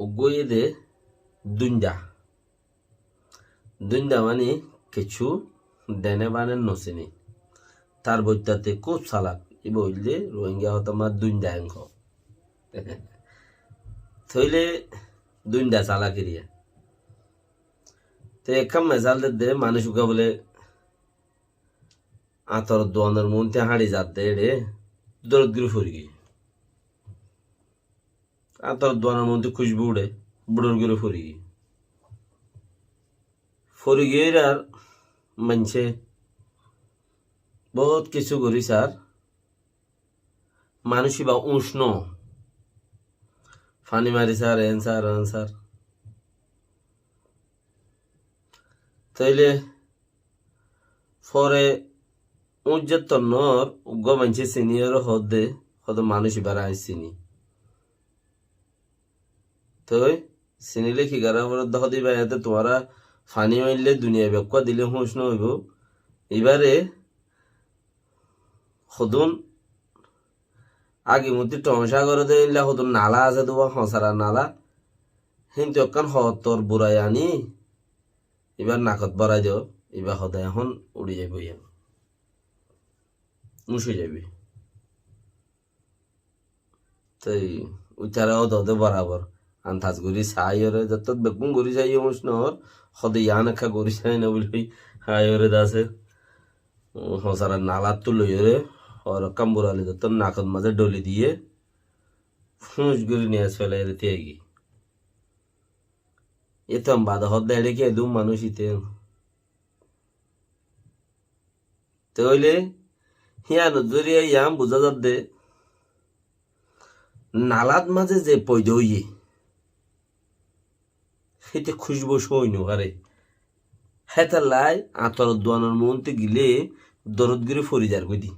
উগয়ে দে দুঞ্জা দুঞ্জা মানে কিছু দেনে বানে নসিনি তার বইটাতে খুব চালাক ই বললে রোহিঙ্গা হতো আমার দুঞ্জা অঙ্ক থইলে দুঞ্জা চালাকিরিয়া তো একখান মেজাল দে মানুষ উকা বলে আতর দোয়ানোর মনতে হাঁড়ি যাত দে রে দরদ গিয়ে ফুরি গিয়ে আতর দোয়ানোর মধ্যে খুশবু উড়ে বুড়োর গিয়ে ফুরি গিয়ে আর মানছে বহুত কিছু করি স্যার মানুষই বা উষ্ণ ফানি মারি স্যার এনসার তাইলে পরে উজ্জতর উগ্র মানছে সিনিয়র হদে হদ মানুষ এবার চিনি তো চিনিলে খিগারা দহ দিবা এতে তোমারা ফানি মারলে দুনিয়া বেকুয়া দিলে হুঁশ নহইব এবারে সদুন আগে মধ্যে টংসা করে দিলে সদুন নালা আছে তোমার হসারা নালা কিন্তু অকান হতর বুড়াই আনি এবার নাকত বড়াই দিও এবার সদায় এখন উড়ি যাবো ইয়ান মুছে যাবি তাই উচারাও দদে বরাবর আন্তাজ গরি চাই ওরে যত বেগুন গরি চাই মুস নহর সদে ইয়ান একা গরি চাই না বলি হাই ওরে দাসে হসারা নালাত তো লই ওরে और कम्बुराले যত নাকত মাঝে ডলি দিয়ে ফুঁস গরি নিয়ে ফেলে রেতে গি এতম বাধা হদ দেড়ে কি দুম মানুষ ইতে তইলে হিয়া নজরিয়া ইয়াম বুঝা যাত দে নালাত মাঝে যে পয়দ হইয়ে সেতে খুশবু সইনু হারে হেতা লাই আতর দোয়ানোর মনতে গিলে দরদ গিরে ফরিজার কই দি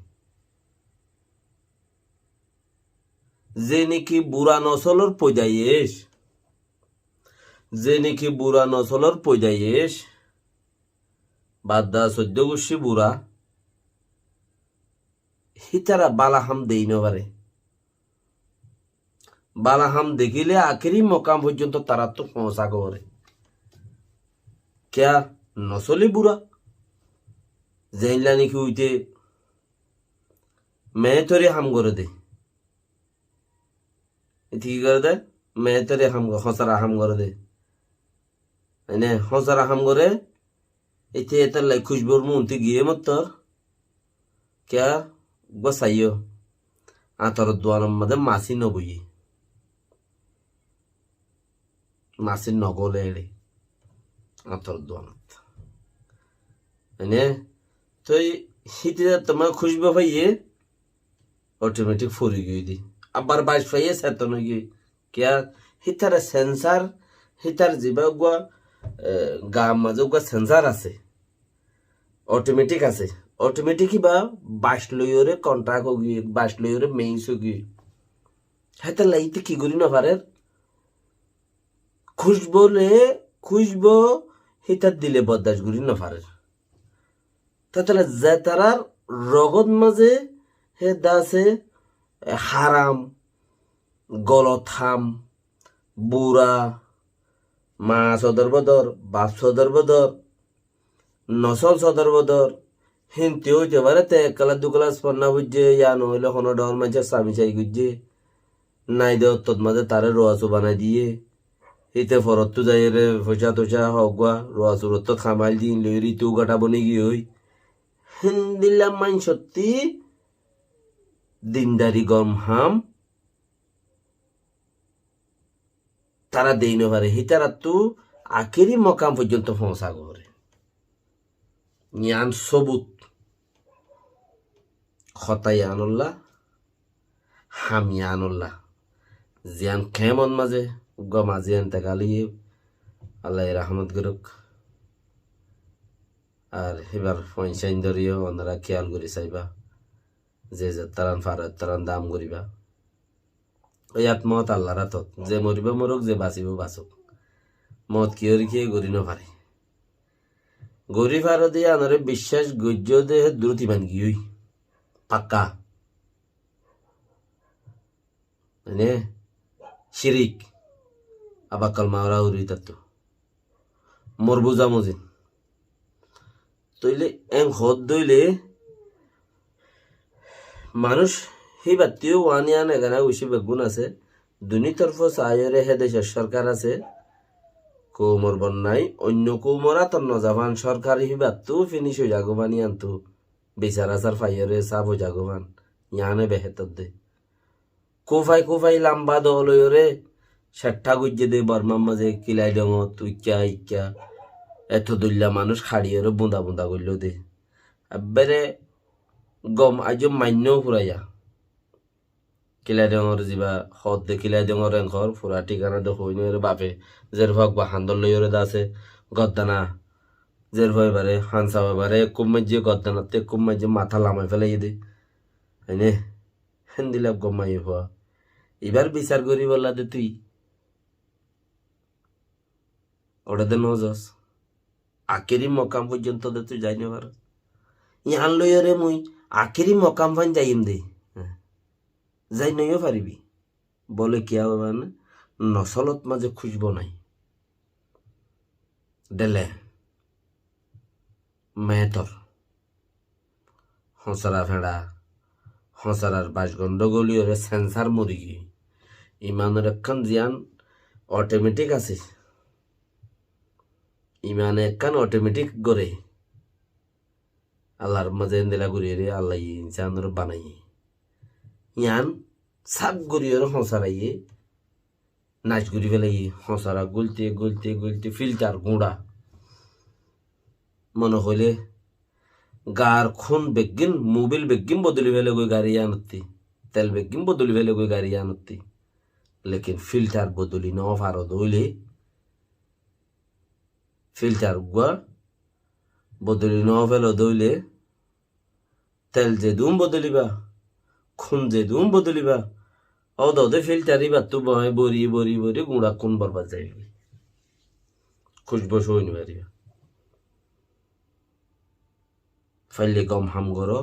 যে নাকি বুড়া নসলর পয়দাইয়েস যে নাকি বুড়া নসলর পয়দাইয়েস বাদদা 14 গোষ্ঠী বুড়া হিতারা বালাহাম দেই নবারে বালাহাম দেখিলে আখেরি মকাম পর্যন্ত তারা তো পৌঁছা করে क्या নসলি বুড়া জাইলা নাকি উইতে মেয়ে তোরে হাম করে দে ঠিক করে দে মেয়ে তোরে হাম হসারা হাম করে দে এনে হসারা হাম করে এতে এত লাই খুশবুর মুন্তি গিয়ে মতর क्या বসাইও আতর দোয়ানোর মধ্যে মাসি নবই মাসি নগলে এড়ে আতর দোয়ানত এনে তো হিতে তোমার খুশবু পাইয়ে অটোমেটিক ফুরি গিয়ে দি আবার বাইশ পাইয়ে সেতন গিয়ে क्या হিতার সেন্সার হিতার জিবা গুয়া গা মাঝে গুয়া সেন্সার আছে অটোমেটিক আছে অটোমেটিকই বা 22 লইরে কন্ট্রাক্ট হগি 22 লইরে মেইস হগি হেতা লাইতে কি করি না পারে খুশবো হিতার দিলে বদাস করি না পারে তাহলে যে তারার রগত মাঝে হে দাসে হারাম গলথাম বুড়া মা সদর বদর বাপ সদর বদর নসল সদর বদর হিন্তি হইতে পারে তে 1 ক্লাস 2 ক্লাস পড়না বুঝছে ইয়া নইলে কোনো ডর মাঝে স্বামী চাই গুজছে নাই দে তোর মাঝে তারে রোয়াচু বানাই দিয়ে এতে ফরত তো যাই রে পয়সা তোষা হগুয়া রোয়াচুর তো খামাইল দিন লইরি তু গাটা বনে গিয়ে হই হিন্দিলাম মাইন সত্যি দিনদারি গম হাম তারা দেই না পারে হিতারা তো আখেরি মকাম পর্যন্ত পৌঁছা করে জ্ঞান সবুত খতাই আনুল্লাহ হামি আনুল্লাহ জিয়ান খেমন মাঝে মাঝে আনতে গালি আল্লাহ রহমত করুক আর এবার পয়সাইন ধরিও ওনারা খেয়াল করি চাইবা যে তারান ফারাত তারান দাম করিবা ওই আত্মহত আল্লাহর হাতত যে মরিব মরুক যে বাঁচিব বাঁচুক মত কিয়র খেয়ে গড়ি নপারে গরি ফারো দিয়ে আনারে বিশ্বাস গজ্য দেহে দ্রুতি মান গিয়ে পাক্কা মানে শিরিক আবাকাল মাওরা উড়ি তাতো মোর বুঝা মজিন তইলে এং হদ দইলে মানুষ সেই বাতিও ওয়ানিয়ান এখানে বেশি বেগুন আছে দুনি তরফ সায়রে হে দেশের সরকার আছে কৌমর বন্যায় অন্য কৌমরা তর নজাবান সরকার হিবাতো ফিনিশ হয়ে জাগবানি আনতো বিচার আসার ফাইয়রে সাব হয়ে জাগবান ইয়ানে বেহেতর দে কোফাই লাম্বা দলয়রে ষাট্টা গুজ্জে দে বর্মার মাঝে কিলাই ডঙত উইক্যা ইক্যা এত দুল্লা মানুষ খাড়িয়ে বুঁদা বুঁদা করল দে এবারে গম আজ মান্যও ফুরাইয়া কিলাই ডঙর যা হদ দে কিলাই ডঙর এংঘর ফুরা ঠিকানা দে হইনরে বাপে জের ভক বা হান্দর লইরে দাসে গদ্দানা জের ভয় বারে হানসা বারে কুম্মাজ্যে গদ্দানাতে কুম্মাজ্যে মাথা লামাই ফেলাই দে হয়নে হেন দিলাম গমাই হওয়া এবার বিচার করি বললা দে তুই ওটা দে নজস আখেরি মকাম পর্যন্ত দে তুই যাই না পার ইয়ান লইরে মুই আখেরি মকাম ফান যাইম দে যাই নইও পারিবি বলে কি হবে না নসলত মাঝে খুঁজব নাই দেলে মেহতর হসরা ফেড়া হসরার বাস গন্ডগোলীয় সেন্সার মুরগি ইমানের একখান জিয়ান অটোমেটিক আছে ইমানে একখান অটোমেটিক গড়ে আল্লাহর মাঝে দিলা ঘুরিয়ে রে আল্লাহ ইনসানের বানাই ইয়ান সাক গড়িয়ে হসরাইয়ে নাচ ঘুরি ফেলাই হসরা গলতে ফিল্টার গুঁড়া মনে হইলে গার খুন বেগিন মোবিল বেগিন বদলি ফেলে গই গাড়ি আনতি তেল বেগিন বদলি ফেলে গই গাড়ি আনতি লেকিন ফিল্টার বদলি ন ফারদ হইলে ফিল্টার গুয়া বদলি ন ফেলে দইলে তেল যে দুম বদলিবা খুন যে দুম বদলিবা ও দে ফিল্টারি বাতু বয় বরি গুঁড়া খুন বরবাদ যাইবে খুশবো সই নিবারিবা ফাইলে গম হাম করো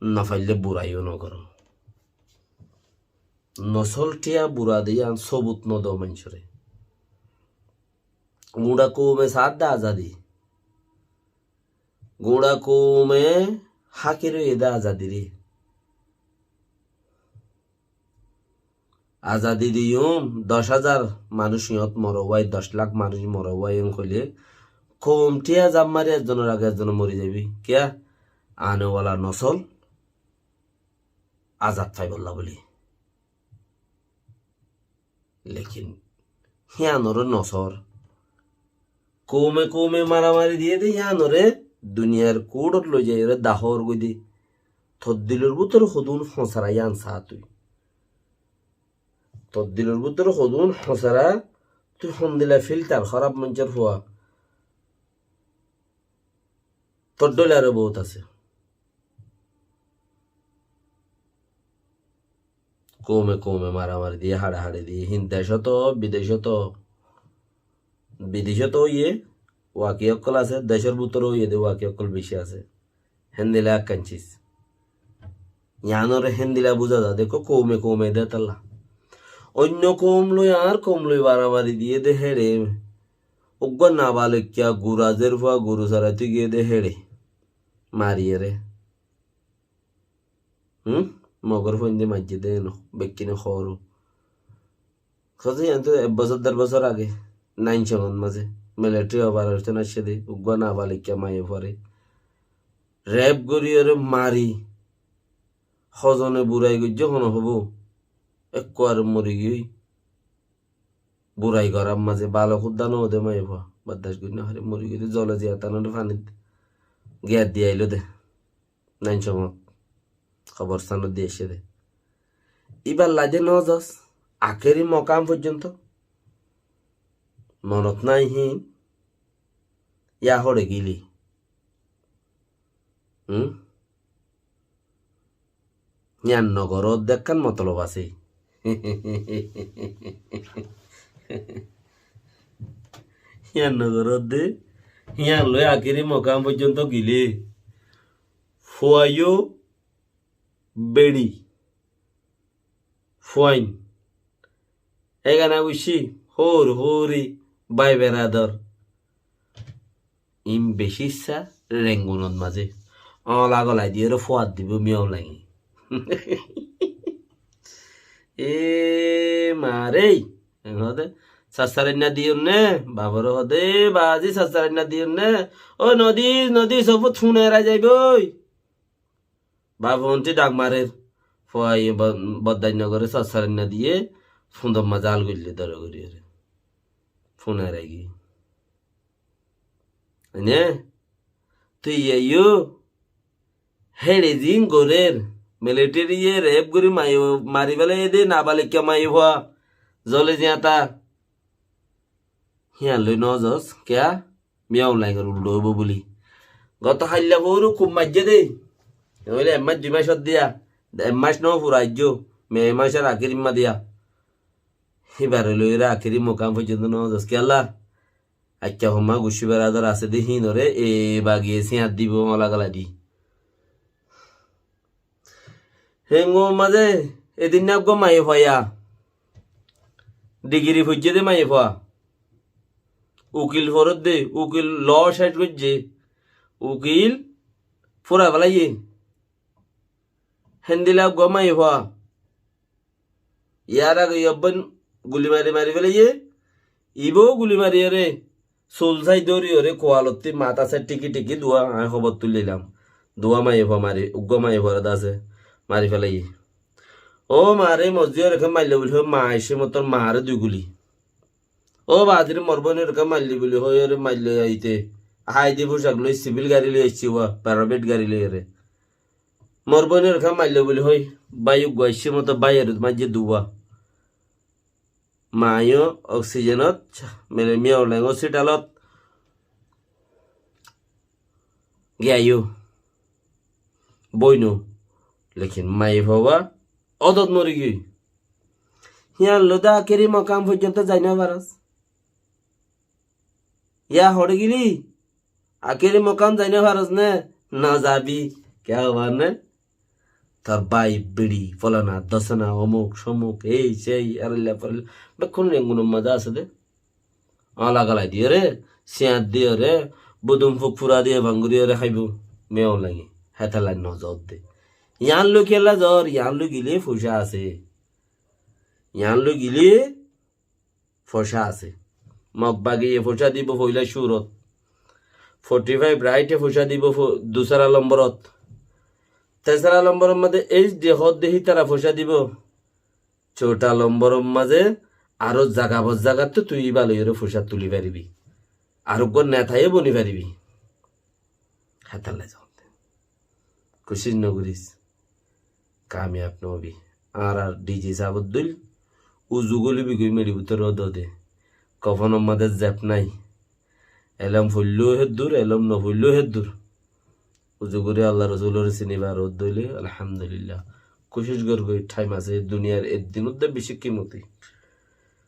না ফাইলে বুড়াইও ন করো নসলটিয়া বুড়া দিয়ে আন সবুত নদ মানুষরে গুঁড়া কৌমে সাত দা আজাদি গুঁড়া কৌমে হাকির এদা আজাদি রে আজাদি দিয়ম 10,000 মানুষ ইয়ত মরওয়াই 10 লাখ মানুষ মরওয়াই কইলে কমটিয়া জাম মারি একজনের আগে একজন মরি যাবি কিয়া আনেওয়ালা নসল আজাদ পাই বললা বলি লেকিন হিয়ানোর নসর কৌমে মারামারি দিয়ে দে হিয়ানোরে দুনিয়ার কোড়ত লই যাই রে দাহর গই দি থদ্দিলের ভিতর হদুন ফসরাই আনসা তুই তদ্দিলের ভিতর হদুন ফসরা তুই হন্দিলা ফিল্টার খারাপ মঞ্চের হওয়া তোর ডলে আরো বহুত আছে কৌমে মারামারি দিয়ে হাড়ে দিয়ে হিন্দেশত বিদেশত ইয়ে ওয়াকি অকল আছে দেশের ভিতরেও ইয়ে দে ওয়াকি অকল বেশি আছে হেন্দিলা কাঞ্চিস ইয়ানোর হেন্দিলা বুঝা যা দেখো কৌমে দে তাল্লা অন্য কম লই মারামারি দিয়ে দে হেড়ে ওগ্য নাবালিকা গুরাজের ফুয়া গরু সারাতে গিয়ে দে হেড়ে মারিয়ে রে মগর ফন্দি মাঝে দে বেকিনে খরু খোঁজে তো 1 বছর 1.5 বছর আগে 9 সঙ্গন মাঝে মিলিটারি অপারেশন আসছে দে উগ্র নাবালিকা মায়ে পরে র্যাব গড়িয়ে মারি হজনে বুড়াই গই যখন হব এক আর মরি গই বুড়াই গরাম মাঝে বালো খুদ্দানো ওদে মায়ে ভা বাদাস গই না হারে মরি গই জলে জিয়া তানোর পানি গিয়া দিয়ে আইলো দে 9 সঙ্গত খবর স্থান দিয়ে এসে দে এবার লাজে নজস আখেরি মকাম পর্যন্ত মনত নাই ইয়া হরে গিলি ইয়ান নগরত দেখান মতলব আছে ইয়ান নগরত দে ইয়ান লই আখেরি মকাম পর্যন্ত গিলে ফুয়াইও বেড়ি ফুয়াইন এখানে বুঝছি হোর হোরি বাই বেড়াদর ইম বেশি ইচ্ছা রেঙ্গুনত মাঝে অলা গলাই দিয়ে ফোয়াদ দিব মিয়াও লাগি এ মারে হদে সাসারান্না দিও নে বাবার হদে বাজি সাসারান্না দিও নে ও নদী নদী সব থুনেরা যাইব বাবন্তি ডাক মারের ফয় বদান্যগরে সাসারান্না দিয়ে সুন্দর মা জাল গইলে দর করি ফোনের আগে নে তুই ইয়ো হেড়ে দিন গোরের মিলিটারি রেপ করি মারি বেলা এ দে না বালে কে মাই হওয়া জলে জিয়াতা হিয়া লই নজস কেয়া মিয়াও লাইগর উল্টো হইব বলি গত হাইলা বউরু খুব মাজ্জে দে নইলে এমাস 2 মাস দিয়া এমাস ন ফুরাইজ মে মাসের আখের ইম্মা দিয়া এবারে লইরা আখেরি মোকাম পর্যন্ত নজস কেলা আচ্ছা হমা গুসি বেড়াদার আছে দেখি নরে এ বাগিয়ে সিঁয়াত দিব মলা গলা দি হেঙ্গো মাঝে এদিন না গো মাই ভয়া ডিগ্রি ফুজে দে মাই ভয়া উকিল ফরত দে উকিল ল সাইড করছে উকিল ফোরা বেলাইয়ে হেন্দিলা গো মাই ভয়া ইয়ার আগে অব্বন গুলি মারি মারি ফেলাইয়ে ইবো গুলি মারি রে সোলসাই দৌড়ি ওরে কোয়ালতি মাথা সাইড টিকি টিকি দোয়া আমি খবর তুলিলাম দোয়া মাই ভয়া মারি উগ্র মাই ভরা আছে মারি ফেলাইয়ে ও মারে মসজিদ রেখে মারলে বলি মা এসে মতন মারে 2 গুলি ও বাদির মরবনি রেখে মারলি বলি হয়ে মারলে আইতে হাই দি পোশাক লই সিভিল গাড়ি লই আসছি ওয়া প্যারাবেট গাড়ি লই রে মরবনি রেখে মারলে বলি হই বায়ু গাইছে মতো বাইয়ের মাঝে দুবা মায়ো অক্সিজেনত মেলে মিয়াও লেং হসপিটালত গিয়াইও বইনো লেকিন মাই ভাবা অদত মরি গই হিয়ান লোদা কেরি মকাম পর্যন্ত যাই না পারাস ইয়া হড়ে গিলি আকেরি মকাম যাই না পারাস না যাবি কে হবার না তোর বাই বিড়ি ফলানা দশনা অমুক সমুক এই সেই আরেলা পরেলা বেক্ষণ রেঙ্গুনো মজা আছে দে আলা গালাই দিয়ে রে সিয়াত দিয়ে রে বুদুম ফুকফুরা দিয়ে ভাঙ্গুরিয়ে রে খাইব মেও লাগে হেতালাই নজর দে ইয়ান লো খেলা জ্বর ইয়ান লো গিলে ফসা আছে ইয়ান লো গিলে ফসা আছে মগবাগে ফসা দিব ফইলা সুরত 45 রাইটে ফসা দিব 2 নম্বরত 3 নম্বরের মধ্যে এই দেহত দেহি তারা ফসা দিব 4 নম্বরের মাঝে আরো জাগা বজ জাগা তো তুই ভালো এর ফসা তুলি পারিবি আর কোন নেতায় বনি পারিবি হাতালে যাও কোশিশ নগরিস কামিয়াব নবী আর ডিজি সাবুদ্দুল উজুগুলি বিগুই মেরি ভিতর দে কফন আমাদের জ্যাপ নাই এলম ফুললেও হে দূর এলম ন ফুললেও হে দূর উজুগুরি আল্লাহ রসুলের চিনিবার রোদ দইলে আলহামদুলিল্লাহ কোশিশ করবো ঠাইম আছে দুনিয়ার একদিন উদ্দেশ্য বেশি কিমতি।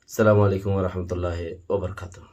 আসসালামু আলাইকুম ওয়া রাহমাতুল্লাহি ওয়া বারাকাতুহু।